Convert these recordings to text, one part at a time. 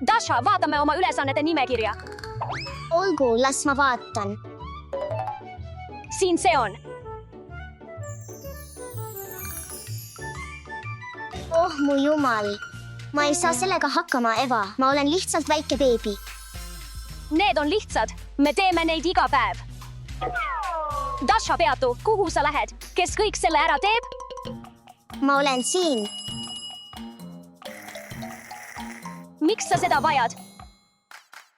Dasha, vaatame oma ülesannete nimekirja. Olgu, las ma vaatan. Siin see on. Oh mu jumal. Ma ei saa sellega hakkama, Eva. Ma olen lihtsalt väike beebi. Need on lihtsad. Me teeme neid iga päev. Dasha, peatu, kuhu sa lähed? Kes kõik selle ära teeb? Ma olen siin. Miks sa seda vajad?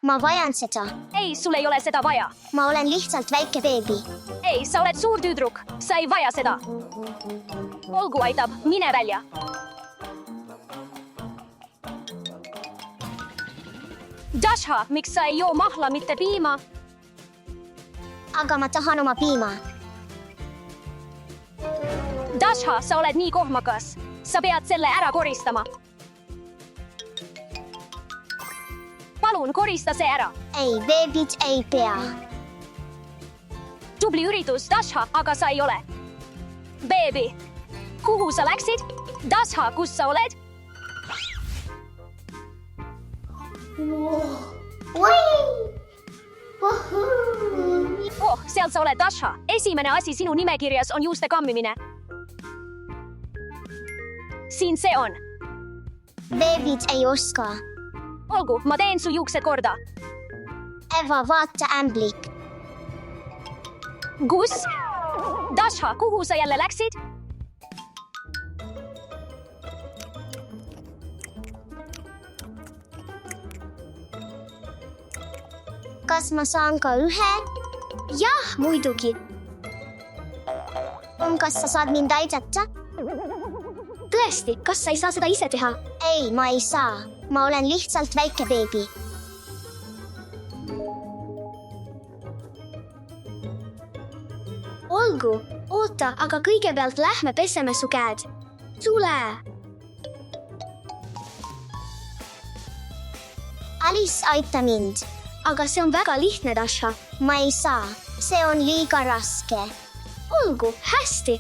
Ma vajan seda. Ei, sul ei ole seda vaja. Ma olen lihtsalt väike beebi. Ei, sa oled suur tüdruk. Sa ei vaja seda. Olgu, aitab. Mine välja. Dasha, miks sa ei joo mahla, mitte piima? Aga ma tahan oma piima. Dasha, sa oled nii kohmakas. Sa pead selle ära koristama. Palun, korista see ära. Ei, beebid ei pea. Tubli üritus, Dasha, aga sa ei ole. Beebi, kuhu sa läksid? Dasha, kus sa oled? Oh, seal sa oled, Dasha. Esimene asi sinu nimekirjas on juuste kammimine. Siin see on. Beebid ei oska. Olgu, ma teen su juuksed korda. Eva, vaata ämblik. Kus? Dasha, kuhu sa jälle läksid? Kas ma saan ka ühe? Jah, muidugi. Kas sa saad mind aidata? Tõesti, kas sa ei saa seda ise teha? Ei, ma ei saa. Ma olen lihtsalt väike beebi. Olgu, oota, aga kõigepealt lähme peseme su käed. Tule! Alice, aita mind. Aga see on väga lihtne, Dasha. Ma ei saa. See on liiga raske. Olgu, hästi.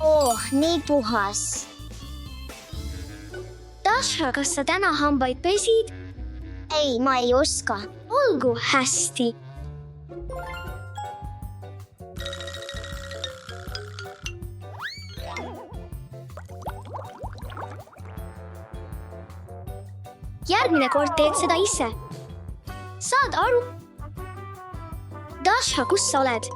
Oh, nii puhas. Dasha, kas sa täna hambaid pesid? Ei, ma ei oska. Olgu, hästi. Järgmine kord teed seda ise. Saad aru? Dasha, kus sa oled?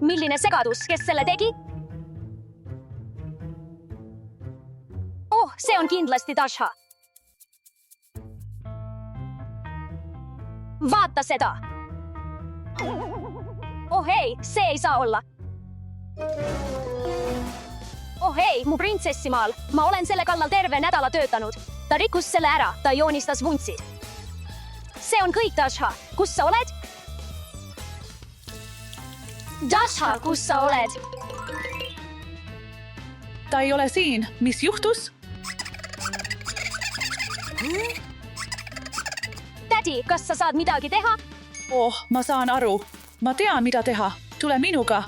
Milline segadus, kes selle tegi? Oh, see on kindlasti Dasha. Vaata seda. Oh ei, see ei saa olla. Oh ei, mu printsessimaal. Ma olen selle kallal terve nädala töötanud. Ta rikkus selle ära, ta joonistas vuntsid. See on kõik, Dasha. Kus sa oled? Dasha, kus sa oled? Ta ei ole siin. Mis juhtus? Tädi, kas sa saad midagi teha? Oh, ma saan aru. Ma tean, mida teha. Tule minuga.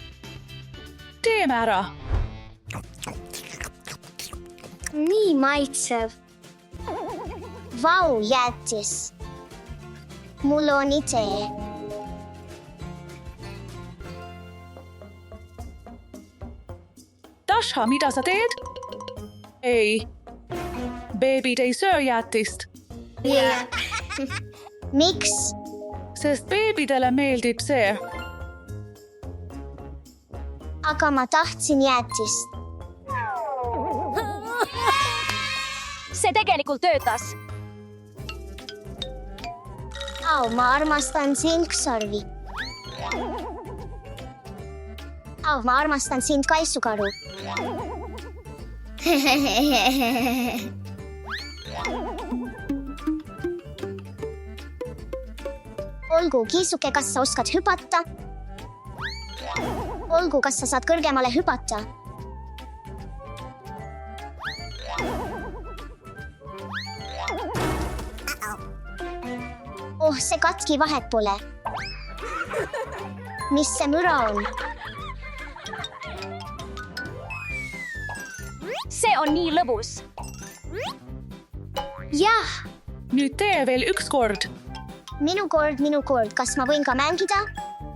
Teeme ära. Nii maitsev. Vau, jäätis. Mul on idee. Dasha, mida sa teed? Ei. Beebid ei söö jäätist. Miks? Sest beebidele meeldib see. Aga ma tahtsin jäätist. See tegelikult töötas. Au, ma armastan sind, Xorvi. Au, ma armastan sind, Kaisukaru. Olgu, Kiisuke, kas sa oskad hüpata? Olgu, kas sa saad kõrgemale hüpata? Oh, see katki vahet pole. Mis see müra on? see on nii lõbus. jah, nüüd tee veel üks kord. minu kord, kas ma võin ka mängida?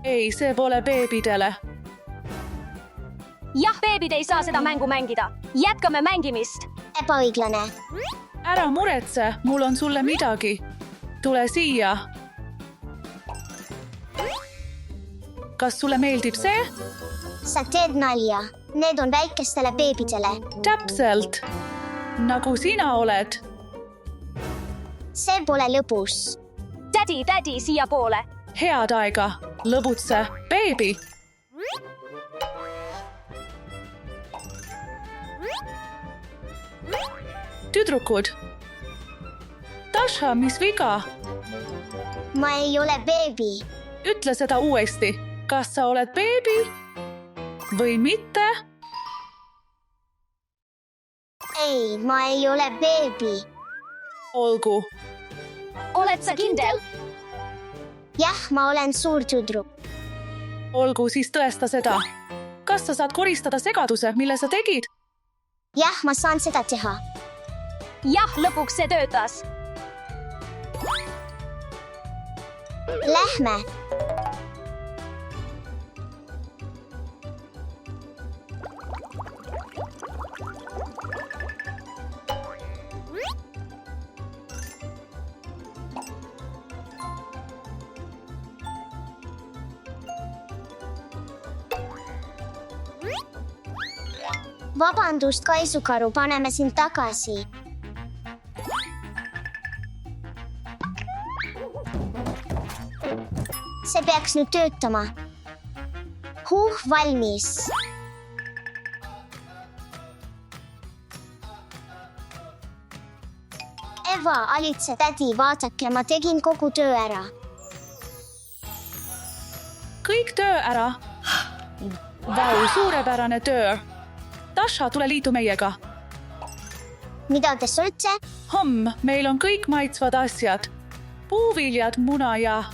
Ei, see pole beebidele. Jah, beebid ei saa seda mängu mängida. Jätkame mängimist. Ebaõiglane. Ära muretse, mul on sulle midagi. Tule siia. Kas sulle meeldib see? Sa teed nalja. Need on väikestele beebidele. Täpselt. Nagu sina oled. See pole lõbus. Tädi, siia poole. Head aega. Lõbutse, beebi. Tüdrukud. Tasha, mis viga? Ma ei ole beebi. Ütle seda uuesti. Kas sa oled beebi? Või mitte? Ei, ma ei ole beebi. Olgu. Oled sa kindel? Jah, ma olen suur tüdruk. Olgu, siis tõesta seda. Kas sa saad koristada segaduse, mille sa tegid? Jah, ma saan seda teha. Jah, lõpuks see töötas. Lähme. Vabandust, kaisukaru, paneme sind tagasi. See peaks nüüd töötama. Valmis. Eva, alitse tädi, vaadake, ma tegin kogu töö ära. Kõik töö ära. Vau, suurepärane töö. Tasha, tule liitu meiega. Mida te sööte? Homm, meil on kõik maitsvad asjad. Puuviljad, muna ja...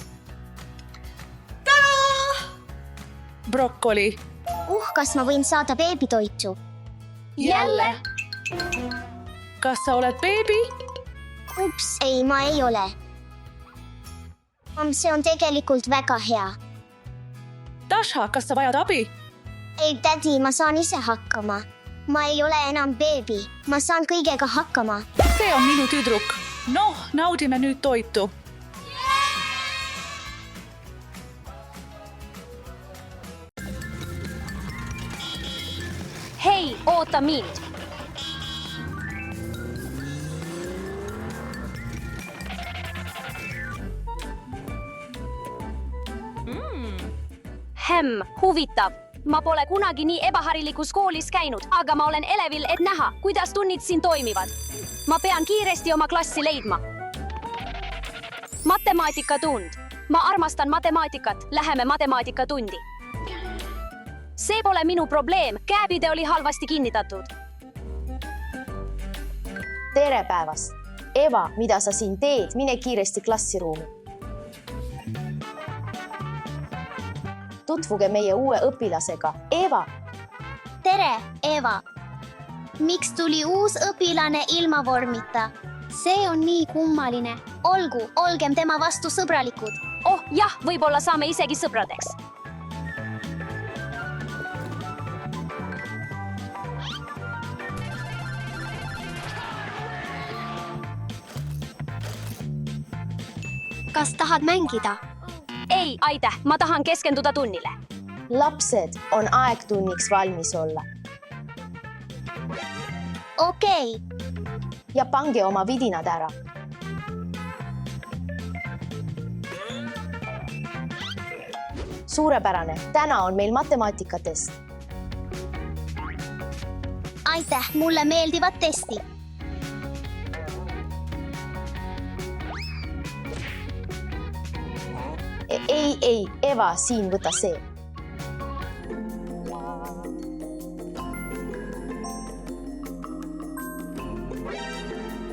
Brokkoli. Kas ma võin saada beebitoitu? Jälle? Kas sa oled beebi? Ups, ei, ma ei ole. See on tegelikult väga hea. Tasha, kas sa vajad abi? Ei, tädi, ma saan ise hakkama. Ma ei ole enam beebi. Ma saan kõigega hakkama. See on minu tüdruk. Noh, naudime nüüd toitu. Hei, oota mind. Huvitav. Ma pole kunagi nii ebaharilikus koolis käinud, aga ma olen elevil, et näha, kuidas tunnid siin toimivad. Ma pean kiiresti oma klassi leidma. Matemaatikatund. Ma armastan matemaatikat. Läheme matemaatikatundi. See pole minu probleem. Käepide oli halvasti kinnitatud. Tere päevast! Eva, mida sa siin teed? Mine kiiresti klassiruumi. Tutvuge meie uue õpilasega. Eva! Tere, Eva! Miks tuli uus õpilane ilma vormita? See on nii kummaline. Olgu, olgem tema vastu sõbralikud. Oh jah, võib-olla saame isegi sõbradeks. Kas tahad mängida? Ei, aitäh, ma tahan keskenduda tunnile. Lapsed, on aeg tunniks valmis olla. Okei. Ja pange oma vidinad ära. Suurepärane, täna on meil matemaatikatest. Aitäh, mulle meeldivad testid. Ei, Eva, siin võta see.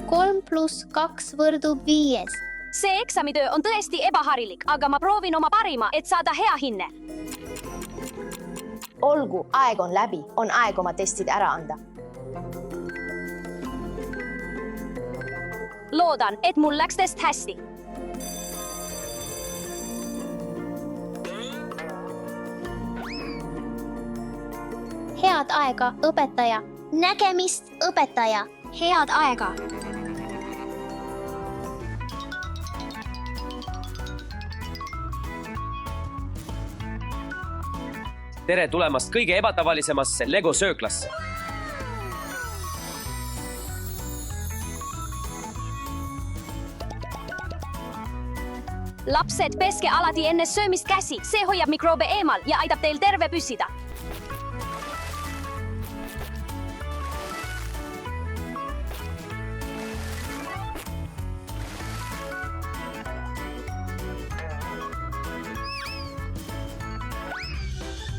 Kolm plus 2 võrdub 5. See eksamitöö on tõesti ebaharilik, aga ma proovin oma parima, et saada hea hinne. Olgu, aeg on läbi, on aeg oma testid ära anda. Loodan, et mul läks test hästi. Head aega, õpetaja. Nägemist, õpetaja. Head aega. Tere tulemast kõige ebatavalisemasse Lego sööklasse. Lapsed, peske alati enne söömist käsi. See hoiab mikroobe eemal ja aitab teil terve püsida.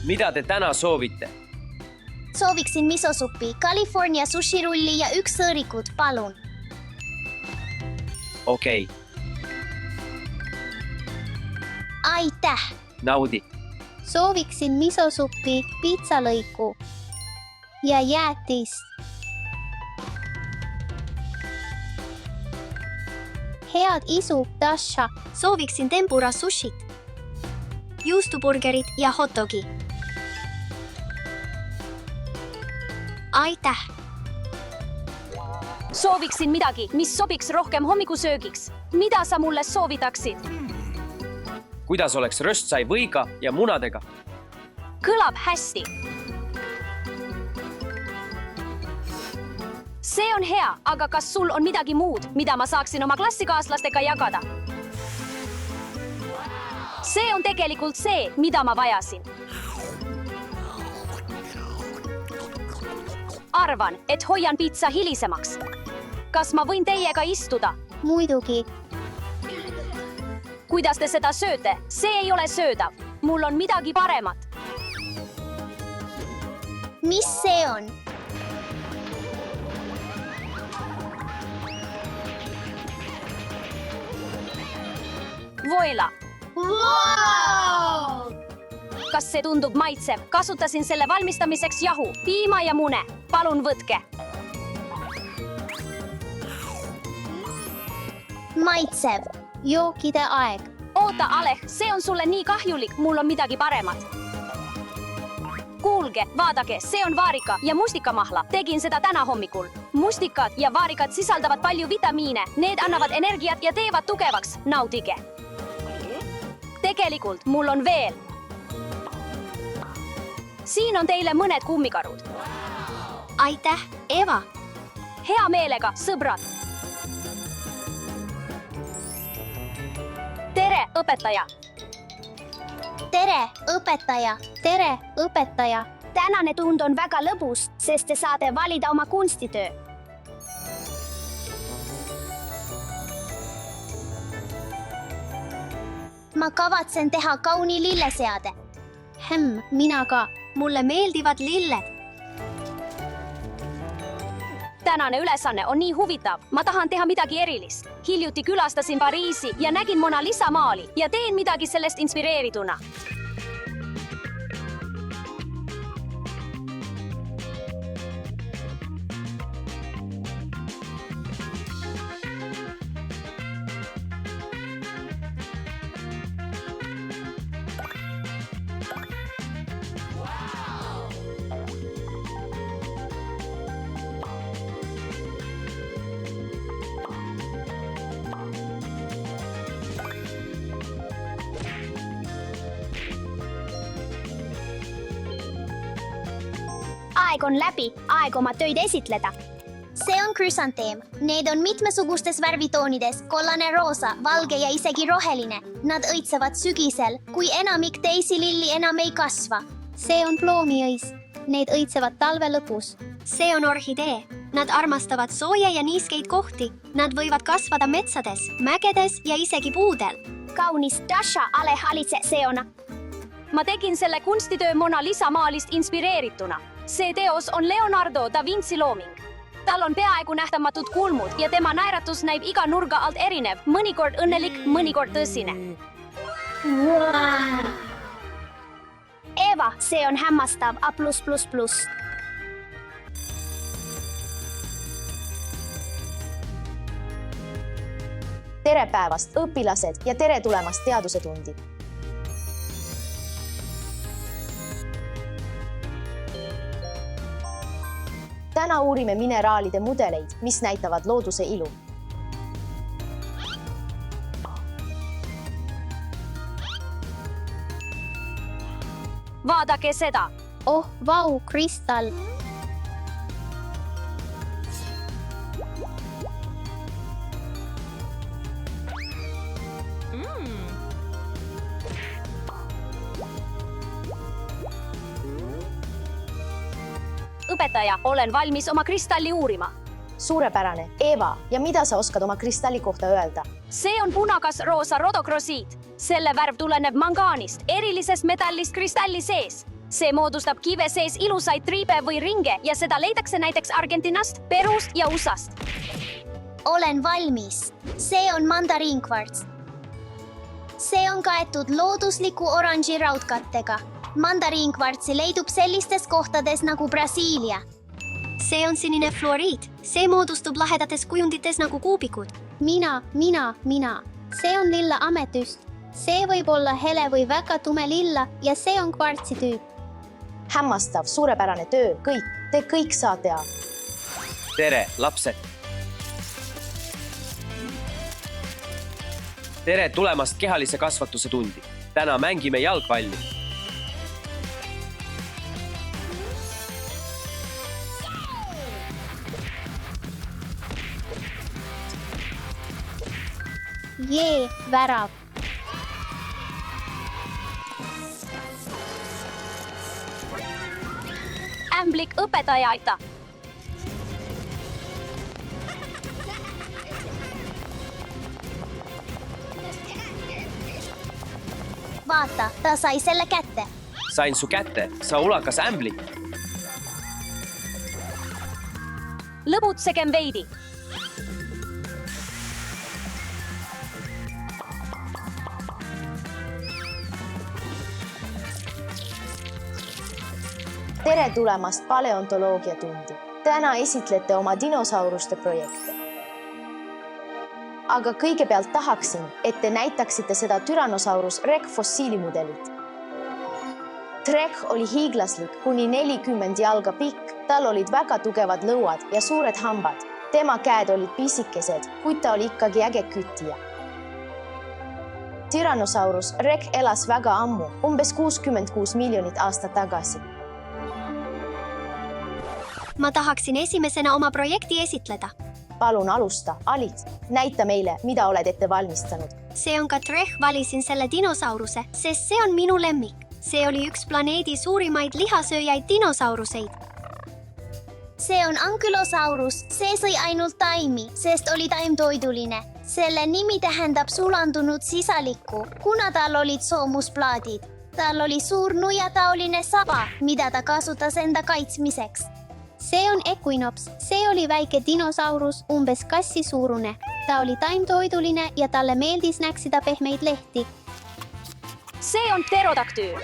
Mida te täna soovite? Sooviksin misosuppi, California sushirulli ja 1 sõõrikut, palun. Okei, Aitäh. naudi. Sooviksin misosuppi, pizzalõiku ja jäätist. Head isu, Dasha. Sooviksin tempura sushit, juustuburgerit ja hotdogi. Aitäh! Sooviksin midagi, mis sobiks rohkem hommikusöögiks. Mida sa mulle soovitaksid? Kuidas oleks röstsai võiga ja munadega? Kõlab hästi. See on hea, aga kas sul on midagi muud, mida ma saaksin oma klassikaaslastega jagada? See on tegelikult see, mida ma vajasin. Arvan, et hoian pitsa hilisemaks. Kas ma võin teiega istuda? Muidugi. Kuidas te seda sööte? See ei ole söödav. Mul on midagi paremat. Mis see on? Voila. Kas see tundub maitsev? Kasutasin selle valmistamiseks jahu, piima ja mune. Palun võtke. Maitsev. Jookide aeg. Oota, Aleh, see on sulle nii kahjulik. Mul on midagi paremat. Kuulge, vaadake, see on vaarika ja mustikamahla. Tegin seda täna hommikul. Mustikad ja vaarikad sisaldavad palju vitamiine. Need annavad energiat ja teevad tugevaks. Nautige. Tegelikult mul on veel. Siin on teile mõned kummikarud. Aitäh, Eva! Hea meelega, sõbrad. Tere, õpetaja. Tere, õpetaja. Tere, õpetaja. Tänane tund on väga lõbus, sest te saate valida oma kunstitöö. Ma kavatsen teha kauni lilleseade. Mina ka. Mulle meeldivad lilled. Tänane ülesanne on nii huvitav. Ma tahan teha midagi erilist. Hiljuti külastasin Pariisi ja nägin Mona Lisa maali ja teen midagi sellest inspireerituna. Aeg on läbi, aeg oma töid esitleda. See on krüsanteem. Need on mitmesugustes värvitoonides, kollane, roosa, valge ja isegi roheline. Nad õitsevad sügisel, kui enamik teisi lilli enam ei kasva. See on ploomiõis. Need õitsevad talve lõpus. See on orhidee. Nad armastavad sooja ja niiskeid kohti. Nad võivad kasvada metsades, mägedes ja isegi puudel. Kaunis Dasha, ale halitse seona. Ma tegin selle kunstitöö Mona Lisa maalist inspireerituna. See teos on Leonardo da Vinci looming. Tal on peaaegu nähtamatud kulmud ja tema naeratus näib iga nurga alt erinev, mõnikord õnnelik, mõnikord tõsine. Eva, see on hämmastav A+++. tere päevast, õpilased ja tere tulemast teadusetundi. Täna uurime mineraalide mudeleid, mis näitavad looduse ilu. Vaadake seda. Oh, vau, kristall. Õpetaja, olen valmis oma kristalli uurima. Suurepärane. Eva, ja mida sa oskad oma kristalli kohta öelda? See on punakas roosa rodokrosiit. Selle värv tuleneb mangaanist, erilisest metallist kristalli sees. See moodustab kive sees ilusaid triibe või ringe ja seda leidakse näiteks Argentinast, Perust ja USAst. Olen valmis. See on mandariinkvarts. See on kaetud loodusliku oranži raudkattega. Mandariinkvartsi leidub sellistes kohtades nagu Brasiilia. See on sinine fluoriid. See moodustub lahedates kujundites nagu kuubikud. Mina. See on lilla ametüst. See võib olla hele või väga tume lilla ja see on kvartsi tüüp. Hämmastav, suurepärane töö, kõik. Te kõik saate A. tere, lapsed. Tere tulemast kehalise kasvatuse tundi. Täna mängime jalgpalli. Jee, värav. Ämblik õpetajaita. Vaata, ta sai selle kätte. Sain su kätte, sa ulakas ämbli. Lõbutsegem veidi. Tere tulemast paleontoloogia tundi. Täna esitlete oma dinosauruste projekte. Aga kõigepealt tahaksin, et te näitaksite seda Tyrannosaurus Rex fossiilimudelit. Rex oli hiiglaslik, kuni 40 jalga pikk, tal olid väga tugevad lõuad ja suured hambad. Tema käed olid pisikesed, kuid ta oli ikkagi äge küttija. Tyrannosaurus Rex elas väga ammu, umbes 66 miljonit aastat tagasi. Ma tahaksin esimesena oma projekti esitleda. Palun alusta, Alit. Näita meile, mida oled ette valmistanud. See on ka Trech, valisin selle dinosauruse, sest see on minu lemmik. See oli üks planeedi suurimaid lihasööjaid dinosauruseid. See on Ankylosaurus, see sõi ainult taimi, sest oli taimtoiduline. Selle nimi tähendab sulandunud sisalikku, kuna tal olid soomusplaadid. Tal oli suur nuiataoline saba, mida ta kasutas enda kaitsmiseks. See on Equinops, see oli väike dinosaurus, umbes kassi suurune. Ta oli taimtoiduline ja talle meeldis näksida pehmeid lehti. See on pterodaktüül.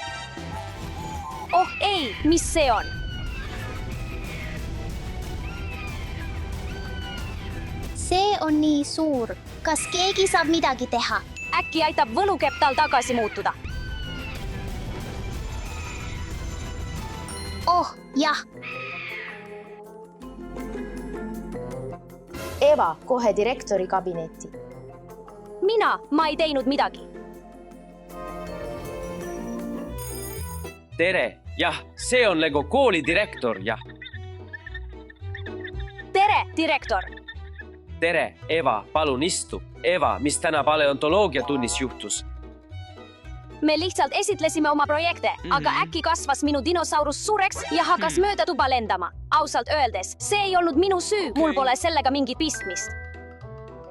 Oh ei, mis see on? See on nii suur. Kas keegi saab midagi teha? Äkki aitab võlukepp tal tagasi muutuda? Oh, jah. Eva, kohe direktori kabinetti. Ma ei teinud midagi. Tere, jah, see on Lego kooli direktor, jah. Tere, direktor. Tere, Eva, palun istu. Eva, mis täna paleontoloogia tunnis juhtus? Me lihtsalt esitlesime oma projekte, aga äkki kasvas minu dinosaurus suureks ja hakkas mööda tuba lendama. Ausalt öeldes, see ei olnud minu süü, mul pole sellega mingit pistmist.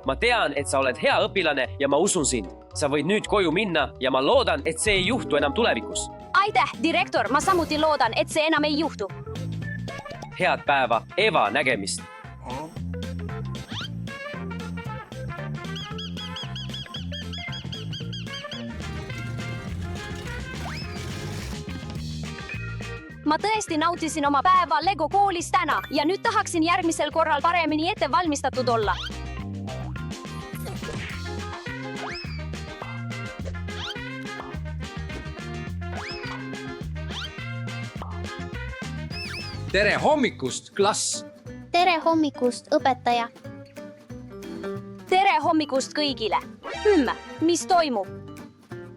Ma tean, et sa oled hea õpilane ja ma usun sind. Sa võid nüüd koju minna ja ma loodan, et see ei juhtu enam tulevikus. Aitäh, direktor, ma samuti loodan, et see enam ei juhtu. Head päeva, Eva, nägemist. Ma tõesti nautisin oma päeva Lego koolis täna ja nüüd tahaksin järgmisel korral paremini ette valmistatud olla. tere hommikust, klass! tere hommikust, õpetaja. Tere hommikust kõigile! Mis toimub?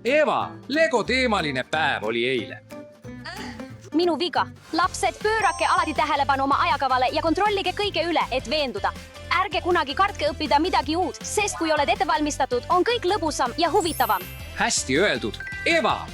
Eva, Lego teemaline päev oli eile. Minu viga. Lapsed, pöörake alati tähelepanu oma ajakavale ja kontrollige kõige üle, et veenduda. Ärge kunagi kartke õppida midagi uut, sest kui oled ettevalmistatud, on kõik lõbusam ja huvitavam. Hästi öeldud. Eva,